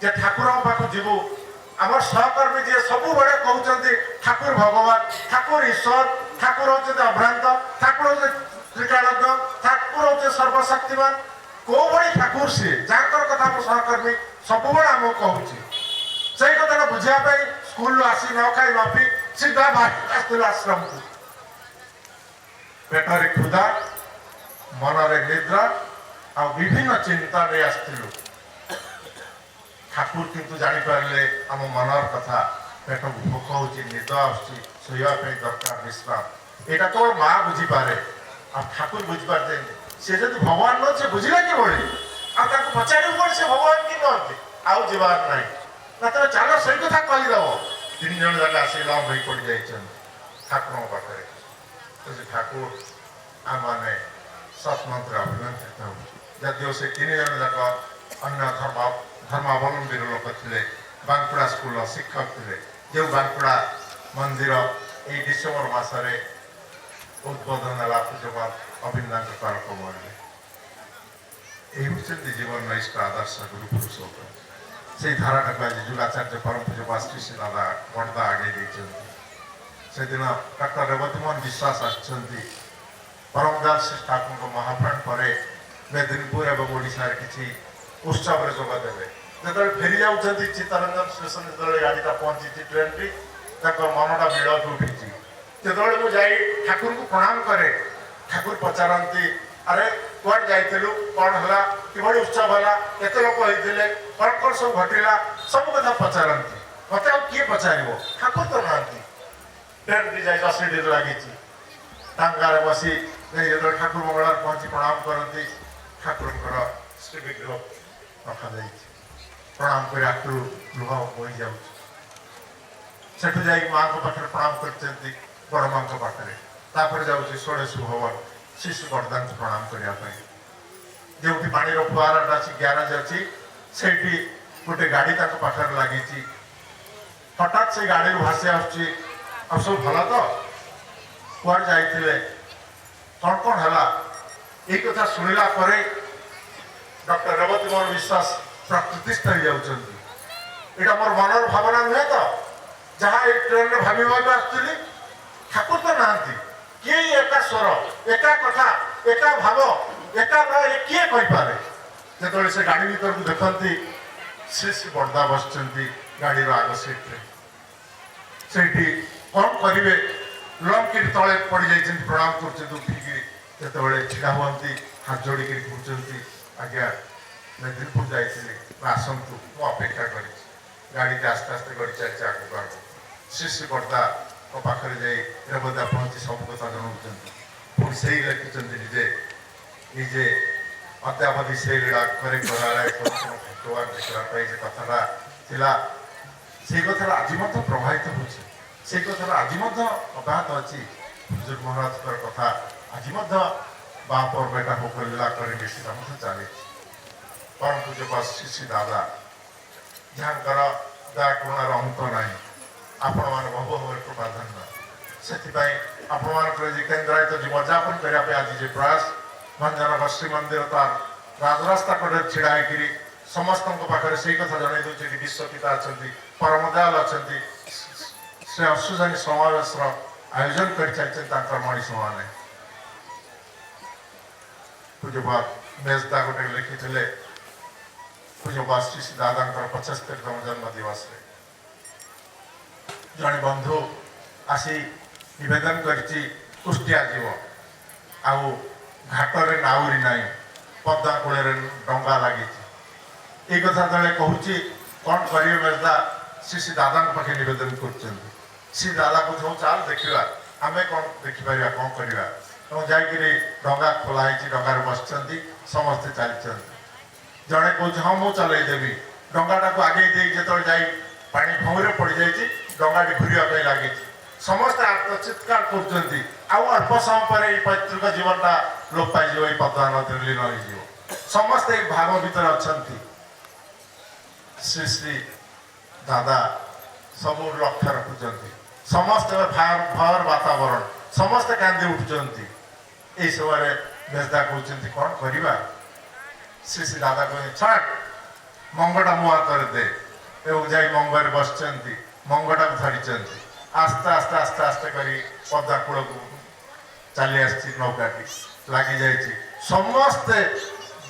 जे ठाकुर पाक जीवु आम सहकर्मी जी सब बड़े कहते ठाकुर भगवान ठाकुर ईश्वर ठाकुर होते अभ्रांत ठाकुर होते त्रिकालज्ञ ठाकुर होते सर्वशक्तिमान कौ भाई ठाकुर सी जहाँ कथा सहकर्मी सब बड़े आम कहूँ से कथा बुझापी स्कूल आसी न खाई न पी सीधा बाहर आश्रम को पेटरे क्षुधा मनरे निद्रा आ विभिन्न चिंता नहीं आसलु ठाकुर किंतु जापारे आम मनर कथा पेट भोक हो निद आसवाई दरकार विश्राम यहाँ केवल माँ बुझीपारे आ ठाकुर बुझीपारे सी जो भगवान न से बुझला कि बड़ी आपको पचार पड़े से भगवान कि नुहति आउ जीवार ना ना तेज चलो से कथा कहीदेव 3 जन जाक आसी लंब हो पड़ जाए ठाकुर पाखे तो ठाकुर आम मैंने सत्मंत्र अभिनंदित जदिव से 3 जन जाक अन्य धर्मावलम्बी लोक थे बांकुड़ा स्कूल शिक्षक थे जो बांकुड़ा मंदिर ये डिसेम्बर मसरे उद्बोधन है पूज्यपाल अभिनंदन कारक मरले ये जीवन इष्ट आदर्श गुरु पुरुष से धाराटा को आज जुगाचार्य परम पूज्यपाल श्री श्री दादा बड़दा आगे से दिन डॉक्टर रेवतीमोहन विश्वास आसछन्ति परमदयाल श्री ठाकुर महाप्राण पर मेदिनीपुर एवं ओडिशार किसी उत्सव में जोगदेवे जो फेरी जाऊँच चित्तरंजन स्टेशन जो गाड़ीटा पहुंची ट्रेन टी मनटा बिल उठी जो मुझे ठाकुर को प्रणाम करे ठाकुर पचारती अरे कौन जाइलु कौन है कि उत्सव है केते लोक होते कौन कौन सब घटला सब कथा पचारती ମତେ ଆଉ କିଏ ପଚାରିବ ଠାକୁର ତ ନାହାନ୍ତି ଟ୍ରେନ୍ଟି ଯାଇ ଅସିଡ଼ିରେ ଲାଗିଛି ତାଙ୍ଗାରେ ବସି ଯେତେବେଳେ ଠାକୁର ମଙ୍ଗଳାରେ ପହଞ୍ଚି ପ୍ରଣାମ କରନ୍ତି ଠାକୁରଙ୍କର ଶ୍ରୀବିଗ୍ରହ ରଖାଯାଇଛି ପ୍ରଣାମ କରି ଆଖିରୁ ଲୁହ ବୋହି ଯାଉଛି ସେଠୁ ଯାଇକି ମାଙ୍କ ପାଖରେ ପ୍ରଣାମ କରିଛନ୍ତି ବଡ଼ ମାଙ୍କ ପାଖରେ ତାପରେ ଯାଉଛି ଷୋଡ଼ଶ ଭବନ ଶିଶୁ ବରଦାଙ୍କୁ ପ୍ରଣାମ କରିବା ପାଇଁ ଯେଉଁଠି ପାଣିର ଫୁଆରାଟା ଅଛି ଗ୍ୟାରେଜ ଅଛି ସେଇଠି ଗୋଟେ ଗାଡ଼ି ତାଙ୍କ ପାଖରେ ଲାଗିଛି ହଠାତ୍ ସେ ଗାଡ଼ିରୁ ଭାସି ଆସୁଛି ଆଉ ସବୁ ଭଲ ତ କୁଆଡ଼େ ଯାଇଥିଲେ କ'ଣ ହେଲା ଏଇ କଥା ଶୁଣିଲା ପରେ ଡକ୍ଟର ରେବତୀ ମୋର ବିଶ୍ୱାସ ପ୍ରକୃତିସ୍ଥ ହେଇଯାଉଛନ୍ତି ଏଇଟା ମୋର ମନର ଭାବନା ନୁହେଁ ତ ଯାହା ଏଇ ଟ୍ରେନରେ ଭାବିବାକୁ ଆସୁଥିଲି ଠାକୁର ତ ନାହାନ୍ତି କିଏ ଏକା ସ୍ୱର ଏକା କଥା ଏକା ଭାବ ଏକା କିଏ କହିପାରେ ଯେତେବେଳେ ସେ ଗାଡ଼ି ଭିତରକୁ ଦେଖନ୍ତି ଶ୍ରୀ ବରଦା ବସିଛନ୍ତି ଗାଡ଼ିର ଆଗ ସିଟ୍ରେ ସେଇଠି କ'ଣ କରିବେ ଲମ୍କିରି ତଳେ ପଡ଼ିଯାଇଛନ୍ତି ପ୍ରଣାମ କରୁଛନ୍ତି ଉଠିକି ଯେତେବେଳେ ଛିଡ଼ା ହୁଅନ୍ତି ହାତ ଯୋଡ଼ିକିରି କହୁଛନ୍ତି ଆଜ୍ଞା ମେଦିନପୁର ଯାଇଥିଲି ଆସନ୍ତୁ ମୁଁ ଅପେକ୍ଷା କରିଛି ଗାଡ଼ିଟି ଆସ୍ତେ ଆସ୍ତେ ଗଡ଼ି ଚାଲିଛି ଆଗକୁ ଆଗକୁ ଶ୍ରୀ ବରଦାଙ୍କ ପାଖରେ ଯାଇ ରେବଦା ପହଞ୍ଚି ସବୁ କଥା ଜଣାଉଛନ୍ତି ପୁଣି ସେଇ ଲେଖିଛନ୍ତି ନିଜେ ଅଦ୍ୟାବଧି ସେଇ ଲୀଳା କରି ଗଲାରେ ଭଗବାନ ଦେଖିବା ପାଇଁ ଯେ କଥାଟା ଥିଲା ସେଇ କଥାଟା ଆଜି ମଧ୍ୟ ପ୍ରଭାବିତ ହେଉଛି ସେଇ କଥାଟା ଆଜି ମଧ୍ୟ ଅବ୍ୟାହତ ଅଛି ହୁଜୁର ମହାରାଜଙ୍କର କଥା ଆଜି ମଧ୍ୟ ବାପ ବେଟା ପୋଖରୀଲା କରି ବେଶୀଟା ମଧ୍ୟ ଚାଲିଛି ପରମ ପୂଜ୍ୟ ଶ୍ରୀ ଦାଦା ଯାହାଙ୍କର ଦୟା କରୁଣାର ଅନ୍ତ ନାହିଁ ଆପଣମାନେ ବହୁ ଭାବରେ ପ୍ରାଧାନ୍ୟ ସେଥିପାଇଁ ଆପଣମାନଙ୍କର ଯେ କେନ୍ଦ୍ରାୟିତ ଜୀବନଯାପନ କରିବା ପାଇଁ ଆଜି ଯେ ପ୍ରୟାସ ଭଞ୍ଜନଗର ଶ୍ରୀମନ୍ଦିର ତାର ରାଜରାସ୍ତା କଡ଼ରେ ଛିଡ଼ା ହେଇକିରି ସମସ୍ତଙ୍କ ପାଖରେ ସେଇ କଥା ଜଣାଇ ଦେଉଛି ଏଠି ବିଶ୍ୱପିତା ଅଛନ୍ତି ପରମ ଦୟାଲ ଅଛନ୍ତି ସେ ଅସୁଜନୀ ସମାବେଶର ଆୟୋଜନ କରି ଚାଲିଛନ୍ତି ତାଙ୍କର ମଣିଷମାନେ ପୂଜ୍ୟପାତ ମେଜଦା ଗୋଟେ ଲେଖିଥିଲେ ପୂଜ୍ୟପାତ ଶ୍ରୀ ଦାଦାଙ୍କର 75ତମ ଜନ୍ମ ଦିବସରେ ଜଣେ ବନ୍ଧୁ ଆସି ନିବେଦନ କରିଛି କୁଷ୍ଟିଆ ଯିବ ଆଉ ଘାଟରେ ନାଉରି ନାହିଁ ପଦ୍ମା କୂଳରେ ଡଙ୍ଗା ଲାଗିଛି ଏଇ କଥା ଯେତେବେଳେ କହୁଛି କ'ଣ କରିବେ ମେଜଦା ଶ୍ରୀ ଦାଦାଙ୍କ ପାଖେ ନିବେଦନ କରୁଛନ୍ତି ଶ୍ରୀ ଦାଦା କହୁଛି ଚାଲ ଦେଖିବା ଆମେ କ'ଣ ଦେଖିପାରିବା କ'ଣ କରିବା ଏବଂ ଯାଇକିରି ଡଙ୍ଗା ଖୋଲା ହେଇଛି ଡଙ୍ଗାରେ ବସିଛନ୍ତି ସମସ୍ତେ ଚାଲିଛନ୍ତି ଜଣେ କହୁଛି ହଁ ମୁଁ ଚଲେଇଦେବି ଡଙ୍ଗାଟାକୁ ଆଗେଇ ଦେଇକି ଯେତେବେଳେ ଯାଇ ପାଣି ଭଉଁରେ ପଡ଼ିଯାଇଛି ଡଙ୍ଗାଟି ଘୁରିବା ପାଇଁ ଲାଗିଛି ସମସ୍ତେ ଆତ୍ମଚିତ୍କାର କରୁଛନ୍ତି ଆଉ ଅଳ୍ପ ସମୟ ପରେ ଏଇ ପୈତୃକ ଜୀବନଟା ଲୋପ ପାଇଯିବ ଏଇ ପଦ୍ମା ନଦୀରେ ଲୀନ ହେଇଯିବ ସମସ୍ତେ ଏଇ ଭାବ ଭିତରେ ଅଛନ୍ତି ଶ୍ରୀ ଦାଦା ସବୁ ଲକ୍ଷ୍ୟ ରଖୁଛନ୍ତି ସମସ୍ତେ ଭୟର ବାତାବରଣ ସମସ୍ତେ କାନ୍ଦି ଉଠୁଛନ୍ତି এই সময় মেজদা কହୁଛନ୍ତି କ'ଣ କରିବା ଶ୍ରୀ ଦାଦା କହୁଛନ୍ତି ଛାଟ ମଙ୍ଗଟା ମୋ ହାତରେ ଦେ ଏବଂ ଯାଇ ମଙ୍ଗରେ ବସିଛନ୍ତି ମଙ୍ଗଟାକୁ ଧରିଛନ୍ତି ଆସ୍ତେ ଆସ୍ତେ ଆସ୍ତେ ଆସ୍ତେ କରି ପଦ୍ମା କୂଳକୁ ଚାଲି ଆସିଛି ନୌକାଟି ଲାଗିଯାଇଛି ସମସ୍ତେ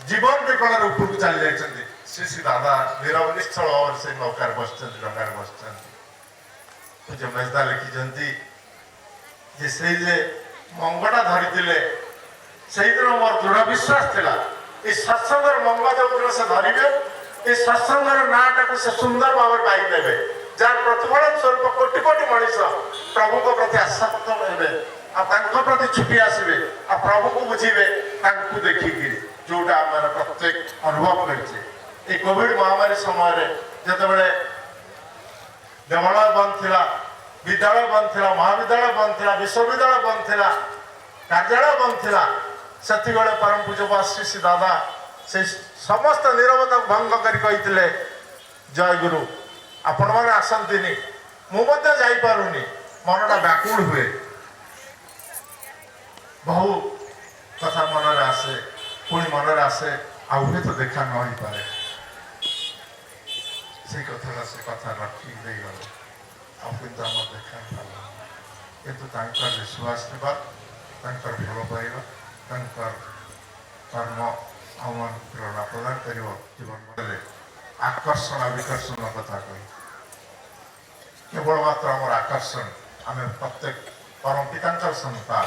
ଜୀବନ ବିକଳରେ ଉପରକୁ ଚାଲି ଯାଇଛନ୍ତି ଶ୍ରୀ ଦାଦା ନିରବ ନିଶ୍ଚଳ ଭାବରେ ସେ ନୌକାରେ ବସିଛନ୍ତି ଡଙ୍ଗାରେ ବସିଛନ୍ତି ପୂଜ୍ୟ ମେଜଦା ଲେଖିଛନ୍ତି ଯେ ସେଇ ଯେ ମଙ୍ଗଟା ଧରିଥିଲେ ସେଇଦିନ ମୋର ଦୃଢ଼ ବିଶ୍ୱାସ ଥିଲା ଏ ସତ୍ସଙ୍ଗର ମଙ୍ଗ ଯୋଉଦିନ ସେ ଧରିବେ ଏ ସତ୍ସଙ୍ଗର ନାଁଟାକୁ ସେ ସୁନ୍ଦର ଭାବରେ ପାଇ ଦେବେ ଯାହାର ପ୍ରତିଫଳନ ସ୍ୱରୂପ କୋଟି କୋଟି ମଣିଷ ପ୍ରଭୁଙ୍କ ପ୍ରତି ଆଶାପତ ହେବେ ଆଉ ତାଙ୍କ ପ୍ରତି ଛୁଟି ଆସିବେ ଆଉ ପ୍ରଭୁକୁ ବୁଝିବେ ତାଙ୍କୁ ଦେଖିକିରି ଯୋଉଟା ଆମେ ପ୍ରତ୍ୟେକ ଅନୁଭବ କରିଛେ এই କୋଭିଡ ମହାମାରୀ ସମୟରେ ଯେତେବେଳେ ଦେବାଳୟ ବନ୍ଦ ଥିଲା ବିଦ୍ୟାଳୟ ବନ୍ଦ ଥିଲା ମହାବିଦ୍ୟାଳୟ ବନ୍ଦ ଥିଲା ବିଶ୍ୱବିଦ୍ୟାଳୟ ବନ୍ଦ ଥିଲା କାର୍ଯ୍ୟାଳୟ ବନ୍ଦ ଥିଲା ସେତିକିବେଳେ ପରମ ପୂଜ୍ୟ ଶ୍ରୀ ଦାଦା ସେ ସମସ୍ତ ନିରବତାକୁ ଭଙ୍ଗ କରି କହିଥିଲେ ଜୟ ଗୁରୁ ଆପଣମାନେ ଆସନ୍ତିନି ମୁଁ ମଧ୍ୟ ଯାଇପାରୁନି ମନଟା ବ୍ୟାକୁଳ ହୁଏ ବହୁ କଥା ମନରେ ଆସେ ପୁଣି ମନରେ ଆସେ ଆଉ ହୁଏତ ଦେଖା ନ ହେଇପାରେ ସେଇ କଥାଟା ସେ କଥା ରଖି ଦେଇଗଲେ ଆଉ କିନ୍ତୁ ଆମର ଦେଖା ହେଇପାରିଲା କିନ୍ତୁ ତାଙ୍କର ବିଶ୍ୱାସ ନେବା ତାଙ୍କର ଭଲ ପାଇବା ତାଙ୍କର କର୍ମ ଆମମାନଙ୍କୁ ପ୍ରେରଣା ପ୍ରଦାନ କରିବ ଜୀବନ ମଧ୍ୟରେ ଆକର୍ଷଣ ବିକର୍ଷଣ କଥା କହି କେବଳ ମାତ୍ର ଆମର ଆକର୍ଷଣ ଆମେ ପ୍ରତ୍ୟେକ ପରମ ପିତାଙ୍କର ସନ୍ତାନ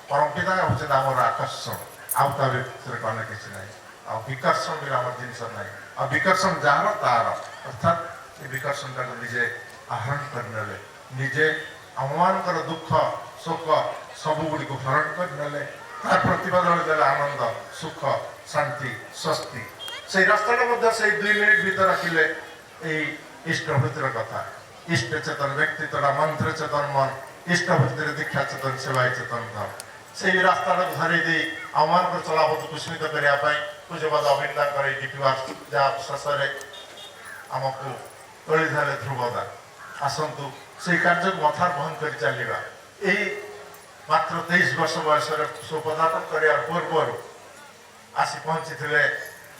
ପରମ ପିତା ହେଉଛନ୍ତି ଆମର ଆକର୍ଷଣ ଆଉ ତା ଭିତରେ ଅନ୍ୟ କିଛି ନାହିଁ ଆଉ ବିକର୍ଷଣ ବି ଆମର ଜିନିଷ ନାହିଁ ଆଉ ବିକର୍ଷଣ ଯାହାର ତାର ଅର୍ଥାତ୍ ଏ ବିକର୍ଷଣଟାକୁ ନିଜେ आहरण करनेले निजे आममानकर दुख शोक सबुगुड़ी हरण करनेले तार प्रतिबदल देले आनंद सुख शांति स्वस्ति से रास्ता मध्य से 2 मिनिट भीतर रखिले इष्ट भूतिर कथा इष्ट चेतन व्यक्ति तड़ा मंत्र चेतन मन इष्ट भूतिर दीक्षा चेतन सेवाई चेतन धर्म से रास्ता धरी दी आह्वान कर चलापथ कुस्मित करने पूज्यपाद अभिनंदन कर जहाँ शेष आमको तोली धरे ध्रुवदा आसतु से कार्य को मथार बहन कर चलवा यही मात्र 23 वर्ष बयस सुपदार्पण कर पूर्व आसी पहुंची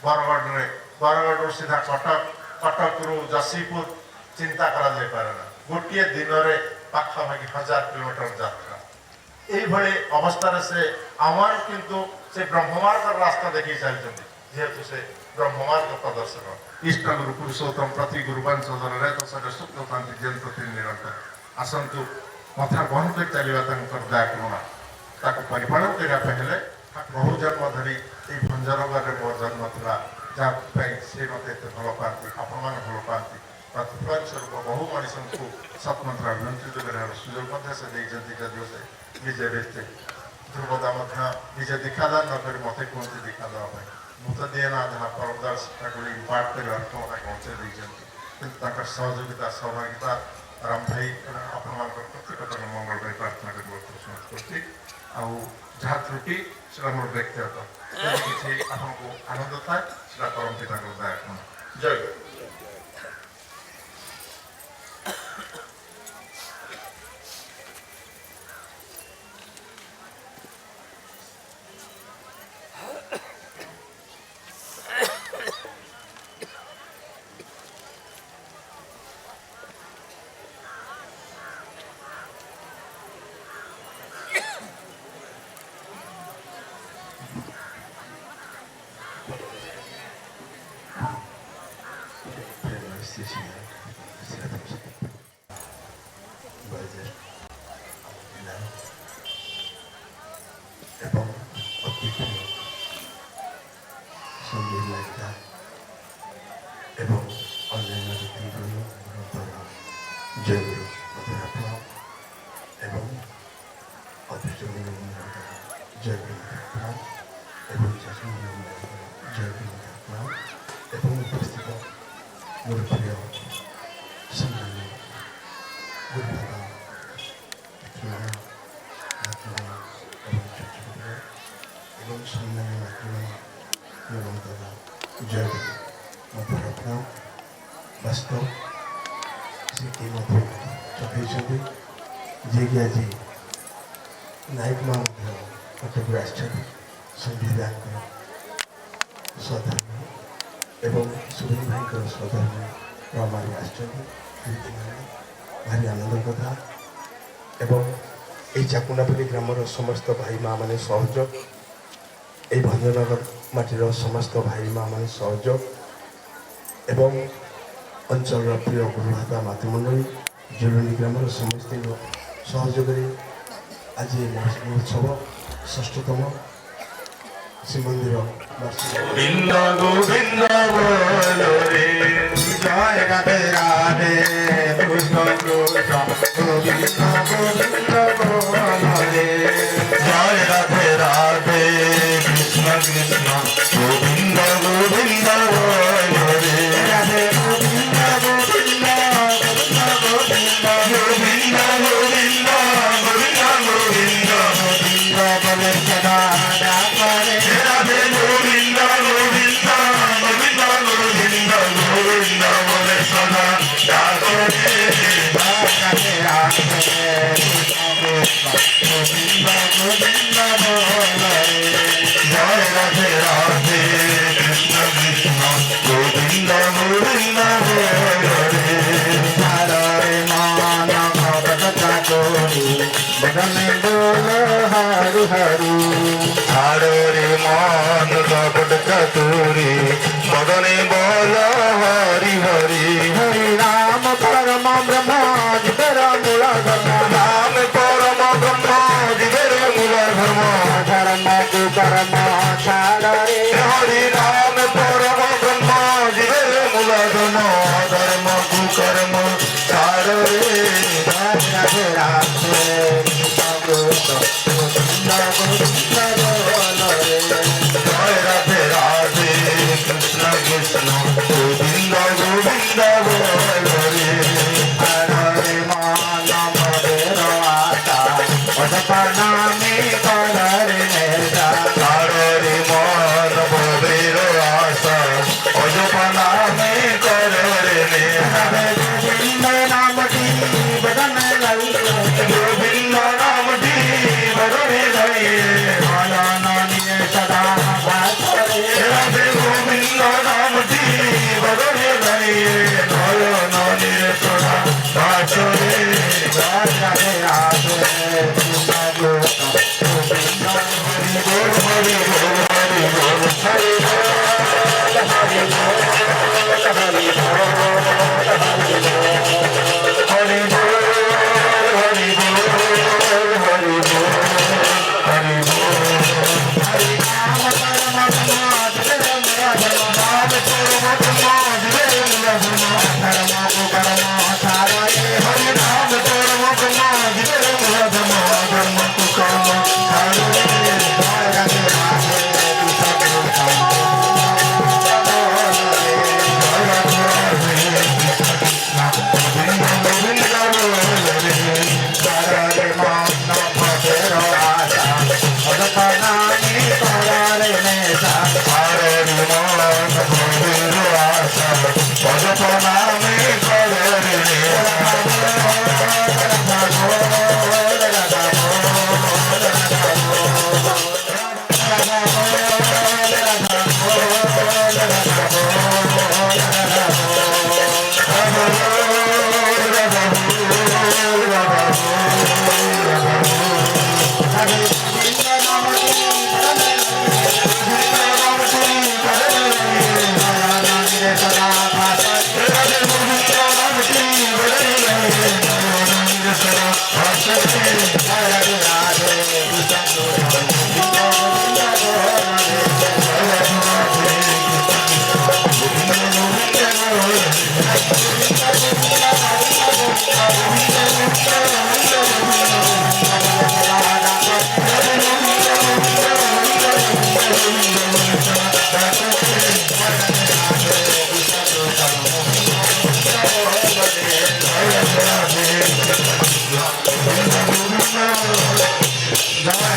बरगढ़ रू सीधा कटक कटक रू जशीपुर चिंता करा जाय पारेना गोटे दिन में पाखापाखि 1000 किलोमीटर यात्रा यही अवस्था से आह्वान किंतु से ब्रह्ममार्ग रास्ता देखी चलते जेहेतु से ब्रह्ममार्ग प्रदर्शक इष्ट गुरु पुरुषोत्तम प्रति गुरुवंश तो सुख कांति जन प्रति निरंतर आसतु मथा बहन कर चलवा दया करुणा ताको परिपालन करने बहु जन्म धरी ये भंजनगर मोर जन्म था जहाँ से मत भल पाती आपण मैंने भल पाती प्रतिफलन स्वरूप बहु मनीष को सतमंत्र अभिमंत्रित कर सुजोग से जदिव से निजे व्यक्ति ध्रुवदा निजे दीक्षादान न कर मत कहते दीक्षा देवाई मुझे दिएना जहाँ परमदार शिक्षागुड़ी पाठ कर पहुँचे कि सहयोगिता सहभागिता राम भाई आपण मान प्रत्येक मंगल प्रार्थना कर जहाँ त्रुटि से मोर व्यक्तिगत किसी आपको आनंद थाए परम पिता दया जय गुरु। वास्तव से जे कि आज नायक माँ कटक संविधान स्वधर्म एवं सुरेन भाई स्वधर्म प्रमाणी भारी आनंद कथा एवं ये चाकुंडापल्ली ग्रामर समस्त भाई माँ मैंने सहयोग ये भंजनगर माटीर समस्त भाई माँ मैंने सहयोग एवं अंचल प्रिय गुरुभाता मातृमंडली जुलुनी ग्रामर समस्त सहयोग आज महोत्सव 6ष्ठतम श्रीमंदिर गोविंद गोविंद बोलो रे जय राधे राधे कृष्ण कृष्ण गोविंद गोविंद बोलो रे जय राधे राधे कृष्ण कृष्ण गोविंद गोविंद बोलो रे राधे गोविंद गोविंद गोविंद गोविंद गोविंद गोविंद गोविंद गोविंद बोले सदा राधे गोविंद गोविंद गोविंद गोविंद गोविंद बोले सदा राधे गोविंद गोविंद बोले जय राधे राधे कृष्ण कृष्ण गोविंद गोविंद बोले हरे मान भगत चाकोरी बदन बोलो हरि हरि हरे रे मान भगत चतुरी बदने बोलो हरि हरि हरि राम परम ब्रह्म जिधर मूल धर्म राम परम ब्रह्म जिधर मूल धर्म धर्म को कर्म छाड़ रे हरि राम परम ब्रह्म जिधर मूल धर्म धर्म को कर्म छाड़ গোবিন্দ গোবিন্দ বল রে জয় রাধে রাধে কৃষ্ণ কৃষ্ণ গোবিন্দ গোবিন্দ বল রে হরে মানব বেরোয়াতা পদপনামে কররে নেতা হরে মন ভবের আশা অজপনা মে করে নে গোবিন্দ নামটি বদন লাইলে গোবিন্দ নামটি বদনে গায়ে নয়ন নিয়ে সদা ভাসরে রাধে গোবিন্দ নামটি বদনে গায়ে নয়ন নিরসনা বাসরে জয় রাধে রাধে কৃষ্ণ কৃষ্ণ গোবিন্দ হরি হরি হরি হরি হরি হরি বল হরি বল হরি বল হরি বল নাম পরমত মাধবে রঘুনা হরি নাম পরমত মাধবে রঘুনা ধর্ম কুকর্ম ছাড়ে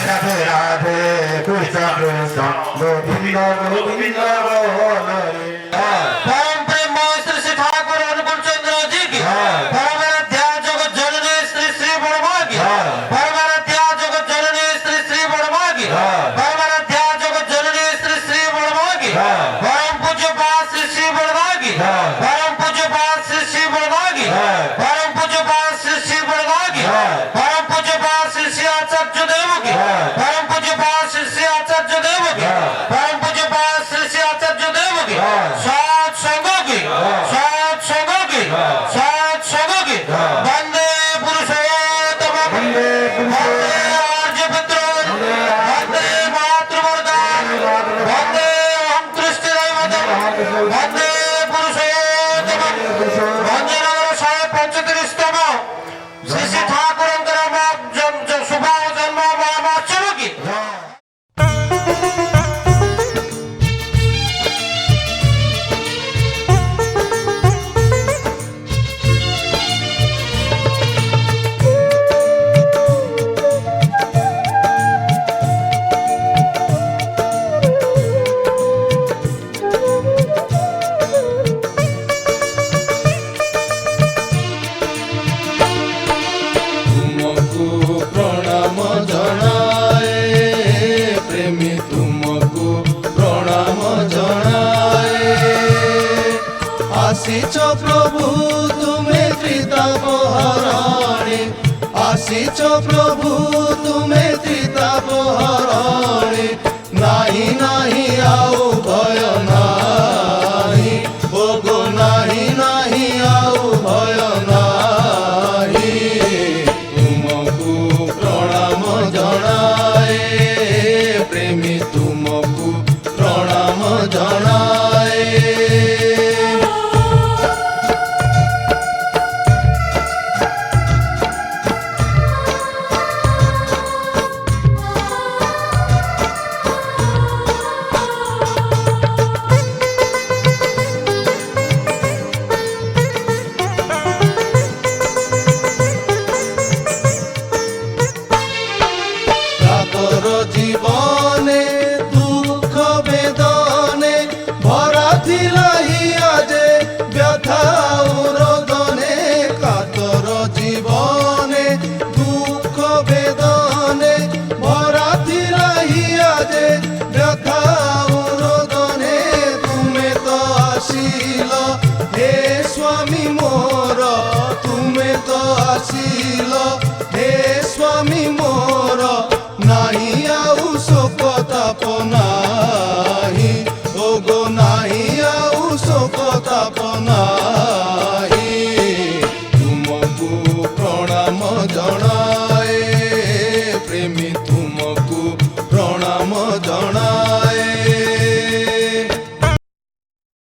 রাধে রাধে কৃষ্ণ কৃষ্ণ গোবিন্দ গোবিন্দ রে परम प्रेम श्री श्री ठाकुर अनुकूल चंद्र जी की परम आराध्या जगत जननी श्री श्री बड़मा की परम आराध्या जगत जननी श्री श्री बड़मा की परम आराध्या जगत जननी श्री श्री बड़मा की परम पूज्य पास श्री श्री बड़मा की परम पूज्य पास श्री श्री बड़मा की परम पूज्य पास श्री श्री बड़मा की परम पूज्य पास श्री श्री आचार्य देव की परम पूज्य पास श्री श्री आचार्य देव की परम पूज्य पास श्री श्री आचार्य देव की सात संगों की वंदे पुरुषोत्तम वंदे आर्य पुत्र वंदे मातृवर्गम वंदे अहं कृष्ण दैवतम वंदे पुरुषोत्तम वंदे नगर 135तम श्री श्री ठाकुरंकर शुभ जन्म महोत्सव की तुमको प्रणाम जनाए प्रेमी तुमको प्रणाम जनाए आसीच प्रभु तुमे त्रितापहरणे आसीच प्रभु तुमे त्रितापहरणे नाही नाही आओ भय नाही भोगो नाही नाही आओ भय नाही तुमको प्रणाम जनाए प्रेमी तुमको प्रणाम जनाए ଆସିଲ ହେ ସ୍ୱାମୀ ମୋର ନାହିଁ ଆଉ ଶୋକ ତାପ ନାହିଁ ଓଗୋ ନାହିଁ ଆଉ ଶୋକ ତାପ ନାହିଁ ତୁମକୁ ପ୍ରଣାମ ଜଣାଏ ପ୍ରେମୀ ତୁମକୁ ପ୍ରଣାମ ଜଣାଏ